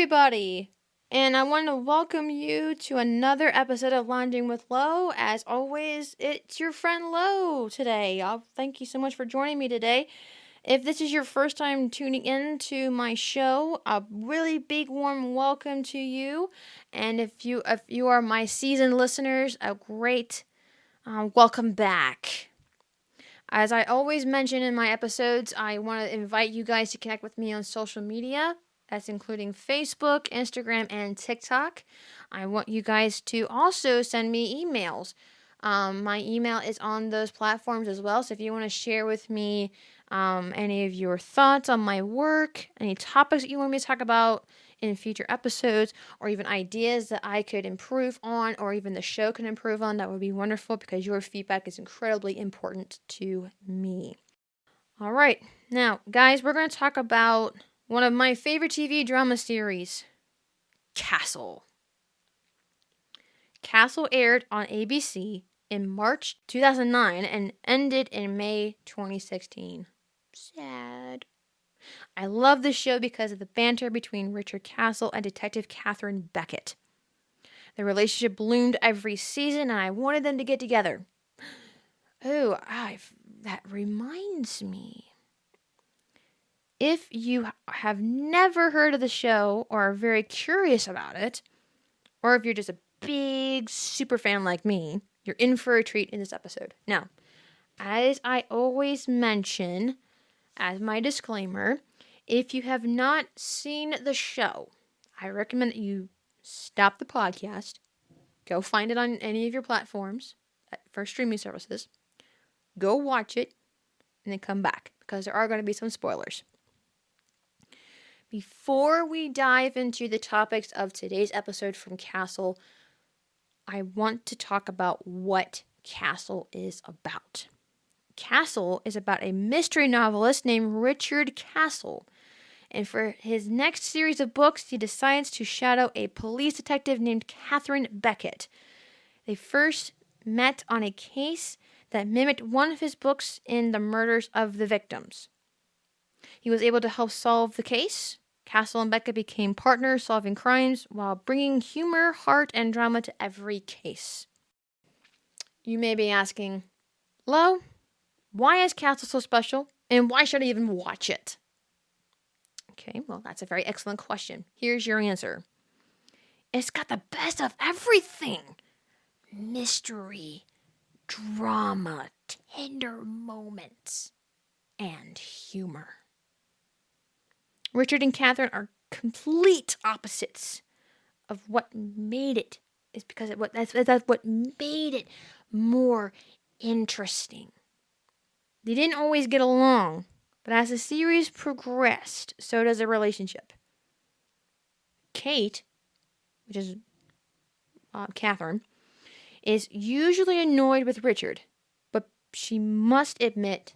everybody, and I want to welcome you to another episode of Lounging with Lo. As always, it's your friend Lo today. Thank you so much for joining me today. If this is your first time tuning in to my show, a really big warm welcome to you. And if you are my seasoned listeners, a great welcome back. As I always mention in my episodes, I want to invite you guys to connect with me on social media. That's including Facebook, Instagram, and TikTok. I want you guys to also send me emails. My email is on those platforms as well. So if you want to share with me any of your thoughts on my work, any topics that you want me to talk about in future episodes, or even ideas that I could improve on, or even the show can improve on, that would be wonderful because your feedback is incredibly important to me. All right. Now, guys, we're going to talk about one of my favorite TV drama series, Castle. Castle aired on ABC in March 2009 and ended in May 2016. Sad. I love this show because of the banter between Richard Castle and Detective Catherine Beckett. The relationship bloomed every season, and I wanted them to get together. Oh, that reminds me. If you have never heard of the show or are very curious about it, or if you're just a big super fan like me, you're in for a treat in this episode. Now, as I always mention, as my disclaimer, if you have not seen the show, I recommend that you stop the podcast, go find it on any of your platforms for streaming services, go watch it, and then come back, because there are going to be some spoilers. Before we dive into the topics of today's episode from Castle, I want to talk about what Castle is about. Castle is about a mystery novelist named Richard Castle. And for his next series of books, he decides to shadow a police detective named Catherine Beckett. They first met on a case that mimicked one of his books in the murders of the victims. He was able to help solve the case. Castle and Beckett became partners solving crimes while bringing humor, heart, and drama to every case. You may be asking, Lo, why is Castle so special, and why should I even watch it? Okay, well, that's a very excellent question. Here's your answer. It's got the best of everything. Mystery, drama, tender moments, and humor. Richard and Catherine are complete opposites of what made it. That's what made it more interesting. They didn't always get along, but as the series progressed, so does the relationship. Kate, which is Catherine, is usually annoyed with Richard, but she must admit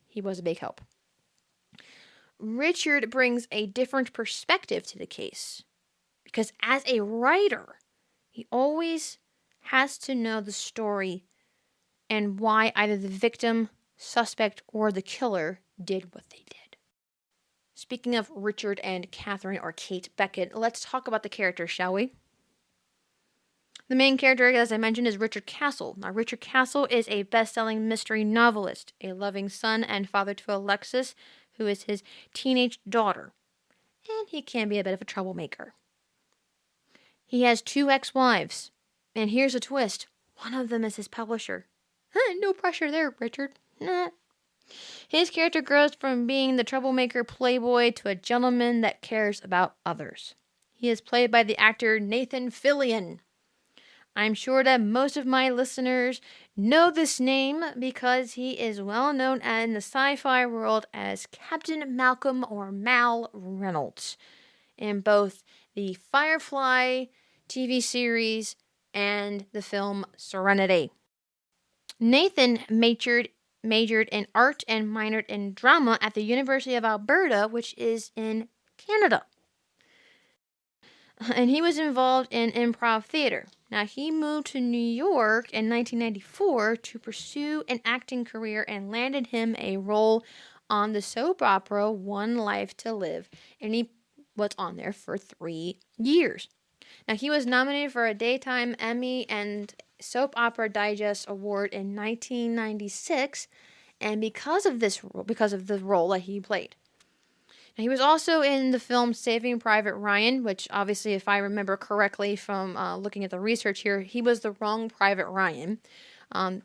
he was a big help. Richard brings a different perspective to the case, because as a writer, he always has to know the story and why either the victim, suspect, or the killer did what they did. Speaking of Richard and Catherine, or Kate Beckett, let's talk about the characters, shall we? The main character, as I mentioned, is Richard Castle. Now, Richard Castle is a best-selling mystery novelist, a loving son and father to Alexis, who is his teenage daughter. And he can be a bit of a troublemaker. He has 2 ex-wives. And here's a twist. One of them is his publisher. No pressure there, Richard. Nah. His character grows from being the troublemaker playboy to a gentleman that cares about others. He is played by the actor Nathan Fillion. I'm sure that most of my listeners know this name because he is well known in the sci-fi world as Captain Malcolm or Mal Reynolds in both the Firefly TV series and the film Serenity. Nathan majored in art and minored in drama at the University of Alberta, which is in Canada. And he was involved in improv theater. Now, he moved to New York in 1994 to pursue an acting career and landed him a role on the soap opera One Life to Live. And he was on there for 3 years. Now, he was nominated for a Daytime Emmy and Soap Opera Digest Award in 1996, and because of the role that he played. Now, he was also in the film Saving Private Ryan, which obviously, if I remember correctly from looking at the research here, he was the wrong Private Ryan.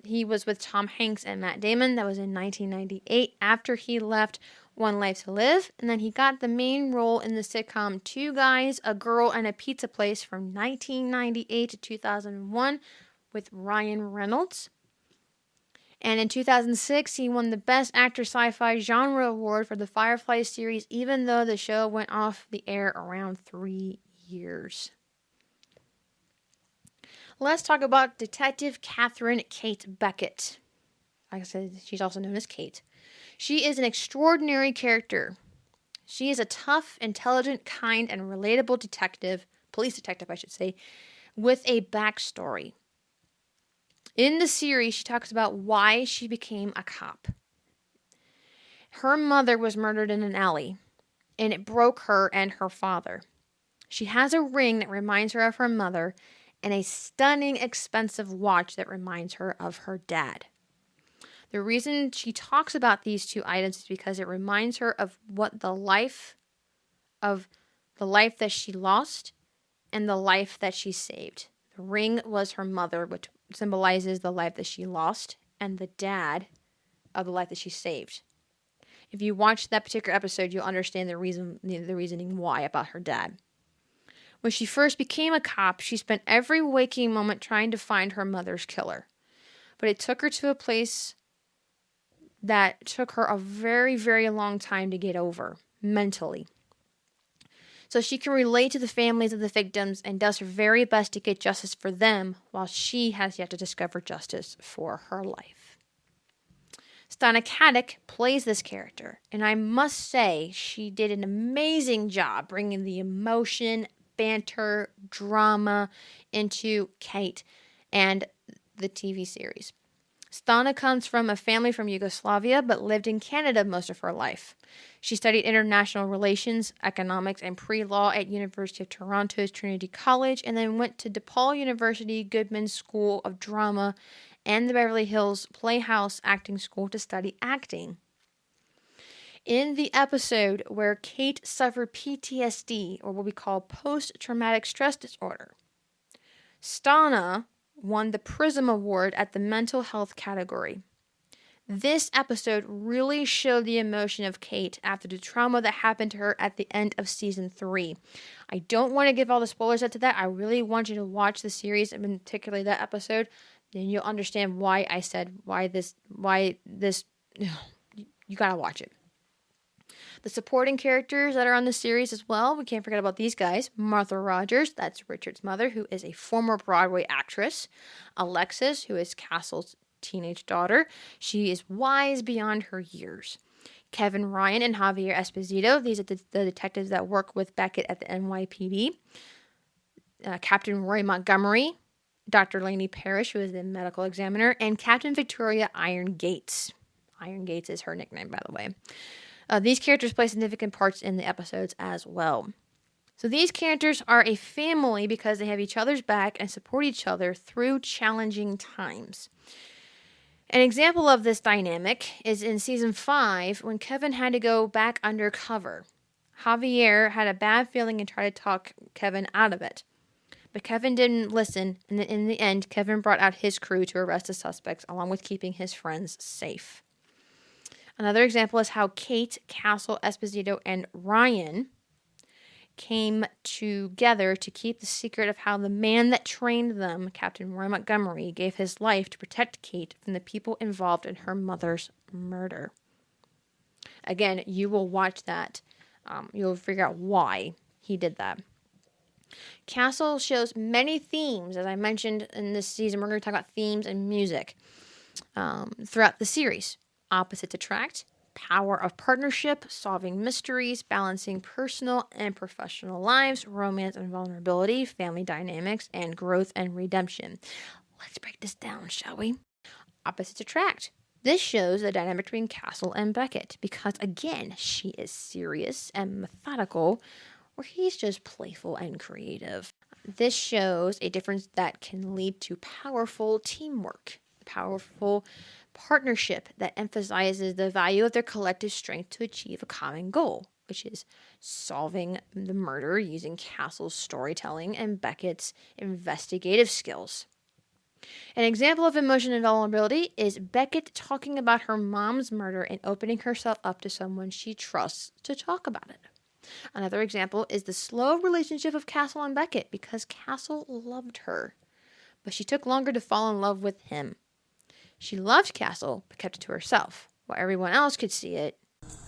He was with Tom Hanks and Matt Damon. That was in 1998 after he left One Life to Live. And then he got the main role in the sitcom Two Guys, a Girl, and a Pizza Place from 1998 to 2001 with Ryan Reynolds. And in 2006, he won the Best Actor Sci-Fi Genre Award for the Firefly series, even though the show went off the air around 3 years. Let's talk about Detective Catherine Kate Beckett. Like I said, she's also known as Kate. She is an extraordinary character. She is a tough, intelligent, kind, and relatable detective, police detective, I should say, with a backstory. In the series, she talks about why she became a cop. Her mother was murdered in an alley, and it broke her and her father. She has a ring that reminds her of her mother, and a stunning, expensive watch that reminds her of her dad. The reason she talks about these two items is because it reminds her of the life that she lost and the life that she saved. The ring was her mother, which symbolizes the life that she lost, and the dad of the life that she saved. If you watch that particular episode, you'll understand the reasoning why about her dad. When she first became a cop, she spent every waking moment trying to find her mother's killer. But it took her to a place that took her a very, very long time to get over, mentally. So she can relate to the families of the victims and does her very best to get justice for them, while she has yet to discover justice for her life. Stana Katic plays this character, and I must say she did an amazing job bringing the emotion, banter, drama into Kate and the TV series. Stana comes from a family from Yugoslavia, but lived in Canada most of her life. She studied international relations, economics, and pre-law at University of Toronto's Trinity College, and then went to DePaul University Goodman School of Drama and the Beverly Hills Playhouse Acting School to study acting. In the episode where Kate suffered PTSD, or what we call post-traumatic stress disorder, Stana won the Prism Award at the mental health category. This episode really showed the emotion of Kate after the trauma that happened to her at the end of season 3. I don't want to give all the spoilers up to that. I really want you to watch the series, and particularly that episode. Then you'll understand why I said why this. You gotta watch it. The supporting characters that are on the series as well, we can't forget about these guys. Martha Rogers, that's Richard's mother, who is a former Broadway actress. Alexis, who is Castle's teenage daughter. She is wise beyond her years. Kevin Ryan and Javier Esposito, these are the detectives that work with Beckett at the NYPD. Captain Roy Montgomery, Dr. Laney Parrish, who is the medical examiner, and Captain Victoria Iron Gates. Iron Gates is her nickname, by the way. These characters play significant parts in the episodes as well. So these characters are a family because they have each other's back and support each other through challenging times. An example of this dynamic is in season 5 when Kevin had to go back undercover. Javier had a bad feeling and tried to talk Kevin out of it. But Kevin didn't listen, and in the end, Kevin brought out his crew to arrest the suspects along with keeping his friends safe. Another example is how Kate, Castle, Esposito, and Ryan came together to keep the secret of how the man that trained them, Captain Roy Montgomery, gave his life to protect Kate from the people involved in her mother's murder. Again, you will watch that. You'll figure out why he did that. Castle shows many themes, as I mentioned in this season. We're going to talk about themes and music throughout the series. Opposites attract, power of partnership, solving mysteries, balancing personal and professional lives, romance and vulnerability, family dynamics, and growth and redemption. Let's break this down, shall we? Opposites attract. This shows the dynamic between Castle and Beckett because, again, she is serious and methodical, where he's just playful and creative. This shows a difference that can lead to powerful teamwork, powerful partnership that emphasizes the value of their collective strength to achieve a common goal, which is solving the murder using Castle's storytelling and Beckett's investigative skills. An example of emotion and vulnerability is Beckett talking about her mom's murder and opening herself up to someone she trusts to talk about it. Another example is the slow relationship of Castle and Beckett because Castle loved her, but she took longer to fall in love with him. She loved Castle, but kept it to herself, while everyone else could see it.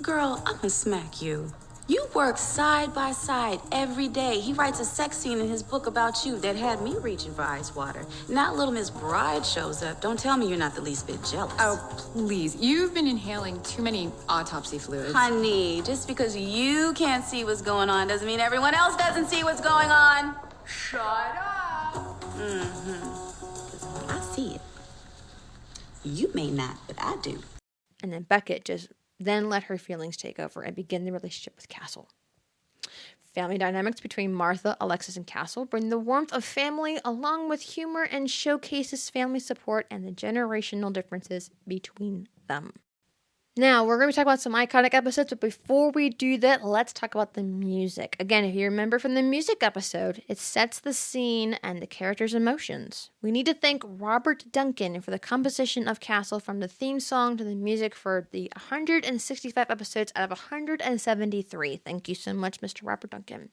Girl, I'ma smack you. You work side by side every day. He writes a sex scene in his book about you that had me reaching for ice water. Now little Miss Bride shows up. Don't tell me you're not the least bit jealous. Oh, please. You've been inhaling too many autopsy fluids. Honey, just because you can't see what's going on doesn't mean everyone else doesn't see what's going on. Shut up! Because I see it. You may not, but I do. And then Beckett just then let her feelings take over and begin the relationship with Castle. Family dynamics between Martha, Alexis, and Castle bring the warmth of family along with humor and showcases family support and the generational differences between them. Now, we're going to be talking about some iconic episodes, but before we do that, let's talk about the music. Again, if you remember from the music episode, it sets the scene and the characters' emotions. We need to thank Robert Duncan for the composition of Castle from the theme song to the music for the 165 episodes out of 173. Thank you so much, Mr. Robert Duncan.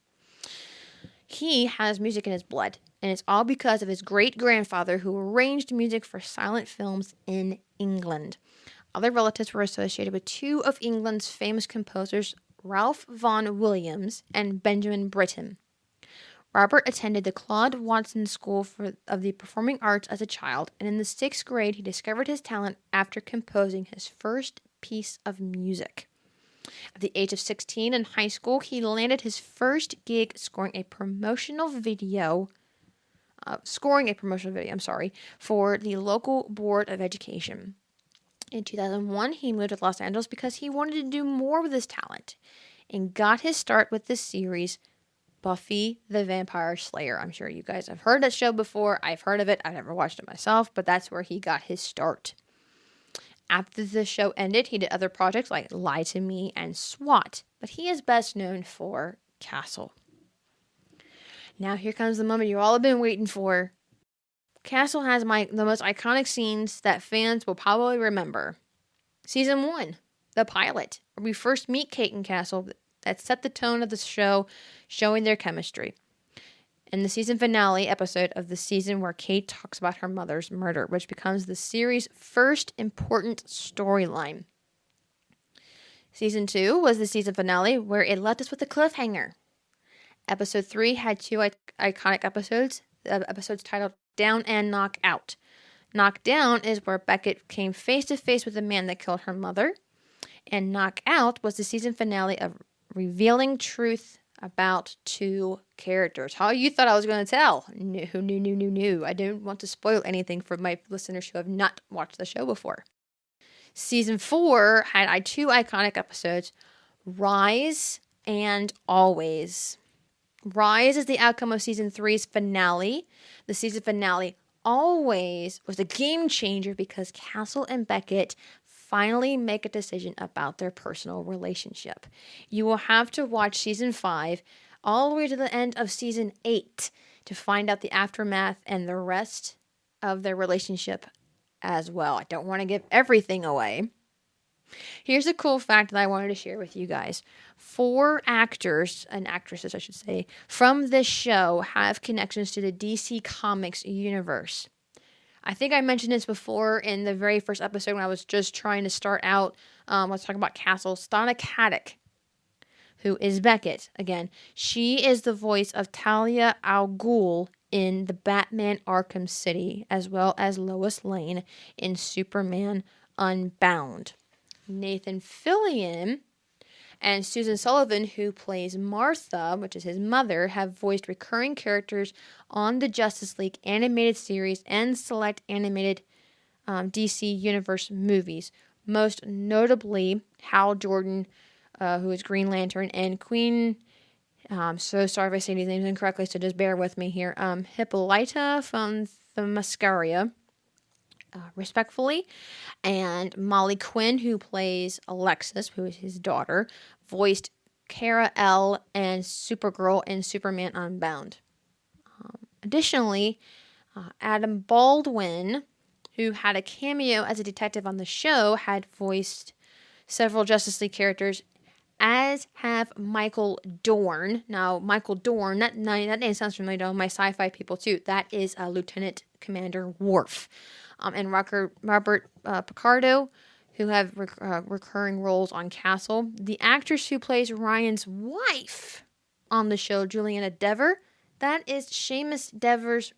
He has music in his blood, and it's all because of his great-grandfather who arranged music for silent films in England. Other relatives were associated with two of England's famous composers, Ralph Vaughan Williams and Benjamin Britten. Robert attended the Claude Watson School of the Performing Arts as a child, and in the 6th grade he discovered his talent after composing his first piece of music. At the age of 16 in high school, he landed his first gig scoring a promotional video for the local Board of Education. In 2001, he moved to Los Angeles because he wanted to do more with his talent and got his start with the series Buffy the Vampire Slayer. I'm sure you guys have heard that show before. I've heard of it. I've never watched it myself, but that's where he got his start. After the show ended, he did other projects like Lie to Me and SWAT, but he is best known for Castle. Now here comes the moment you all have been waiting for. Castle has the most iconic scenes that fans will probably remember. Season 1, the pilot, where we first meet Kate and Castle, that set the tone of the show, showing their chemistry. And the season finale episode of the season where Kate talks about her mother's murder, which becomes the series' first important storyline. Season 2 was the season finale where it left us with a cliffhanger. Episode 3 had two iconic episodes titled Down and Knock Out. Knock Down is where Beckett came face to face with the man that killed her mother. And Knock Out was the season finale of revealing truth about two characters. How you thought I was going to tell? No. I don't want to spoil anything for my listeners who have not watched the show before. Season 4 had two iconic episodes, Rise and Always. Rise is the outcome of season 3's finale. The season finale, Always, was a game changer because Castle and Beckett finally make a decision about their personal relationship. You will have to watch season 5 all the way to the end of season 8 to find out the aftermath and the rest of their relationship as well. I don't want to give everything away. Here's a cool fact that I wanted to share with you guys. 4 actors and actresses, I should say, from this show have connections to the DC Comics universe. I think I mentioned this before in the very first episode when I was just trying to start out. Let's talk about Castle. Stana Katic, who is Beckett, again, she is the voice of Talia al Ghul in the Batman Arkham City, as well as Lois Lane in Superman Unbound. Nathan Fillion and Susan Sullivan, who plays Martha, which is his mother, have voiced recurring characters on the Justice League animated series and select animated DC Universe movies. Most notably, Hal Jordan, who is Green Lantern, and Queen So sorry if I say these names incorrectly, so just bear with me here. Hippolyta from Themyscira, respectfully, and Molly Quinn, who plays Alexis, who is his daughter, voiced Kara-El and Supergirl in Superman Unbound. Additionally, Adam Baldwin, who had a cameo as a detective on the show, had voiced several Justice League characters, as have Michael Dorn. Now, Michael Dorn, that name sounds familiar to my sci-fi people too. That is Lieutenant Commander Worf. And Robert Picardo, who have recurring roles on Castle. The actress who plays Ryan's wife on the show, Juliana Dever, that is Seamus Devers,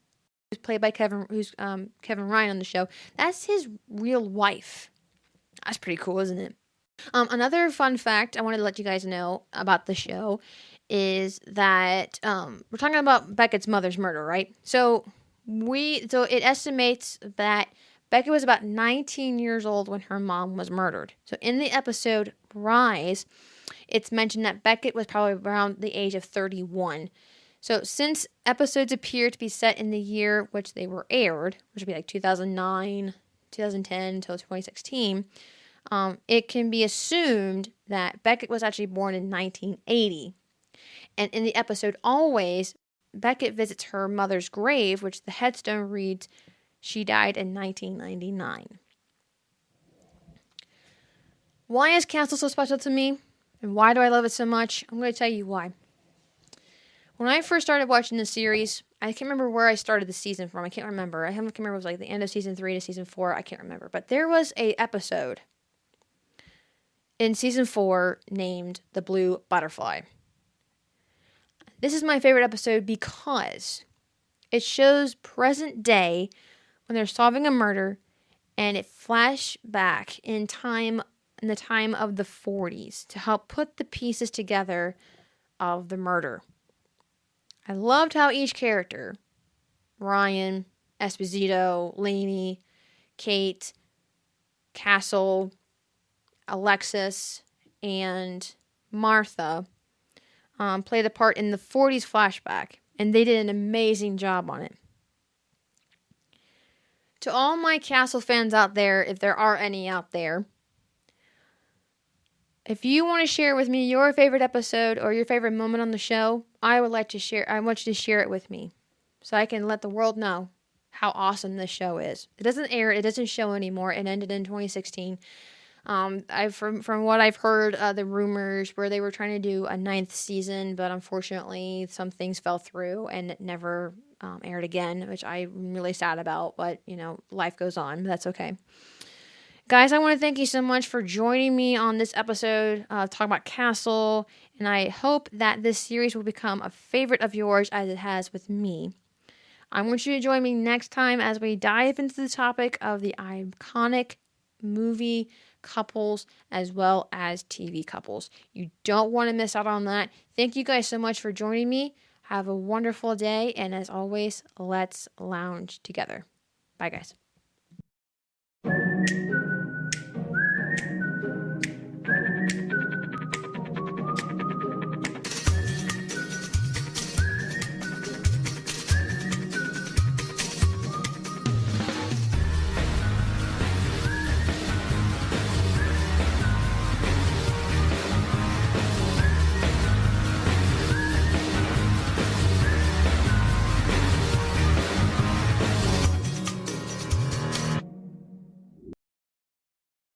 who's played by Kevin Ryan on the show. That's his real wife. That's pretty cool, isn't it? Another fun fact I wanted to let you guys know about the show is that we're talking about Beckett's mother's murder, right? So it estimates that Beckett was about 19 years old when her mom was murdered. So in the episode Rise, it's mentioned that Beckett was probably around the age of 31. So since episodes appear to be set in the year which they were aired, which would be like 2009, 2010 until 2016, it can be assumed that Beckett was actually born in 1980. And in the episode Always, Beckett visits her mother's grave, which the headstone reads, "She died in 1999. Why is Castle so special to me? And why do I love it so much? I'm going to tell you why. When I first started watching the series, I can't remember where I started the season from. I can't remember. I can't remember if it was like the end of season 3 to season 4. I can't remember. But there was a episode in season 4 named The Blue Butterfly. This is my favorite episode because it shows present day when they're solving a murder, and it flashed back in the time of the 40s to help put the pieces together of the murder. I loved how each character, Ryan, Esposito, Lainey, Kate, Castle, Alexis, and Martha played a part in the 40s flashback, and they did an amazing job on it. To all my Castle fans out there, if there are any out there, if you want to share with me your favorite episode or your favorite moment on the show, I want you to share it with me so I can let the world know how awesome this show is. It doesn't air, it doesn't show anymore. It ended in 2016. From what I've heard, the rumors where they were trying to do a 9th season, but unfortunately some things fell through and it never aired again, which I'm really sad about, but life goes on. That's okay. Guys, I want to thank you so much for joining me on this episode, talking about Castle, and I hope that this series will become a favorite of yours as it has with me. I want you to join me next time as we dive into the topic of the iconic movie couples as well as TV couples. You don't want to miss out on that. Thank you guys so much for joining me. Have a wonderful day, and as always, let's lounge together. Bye, guys.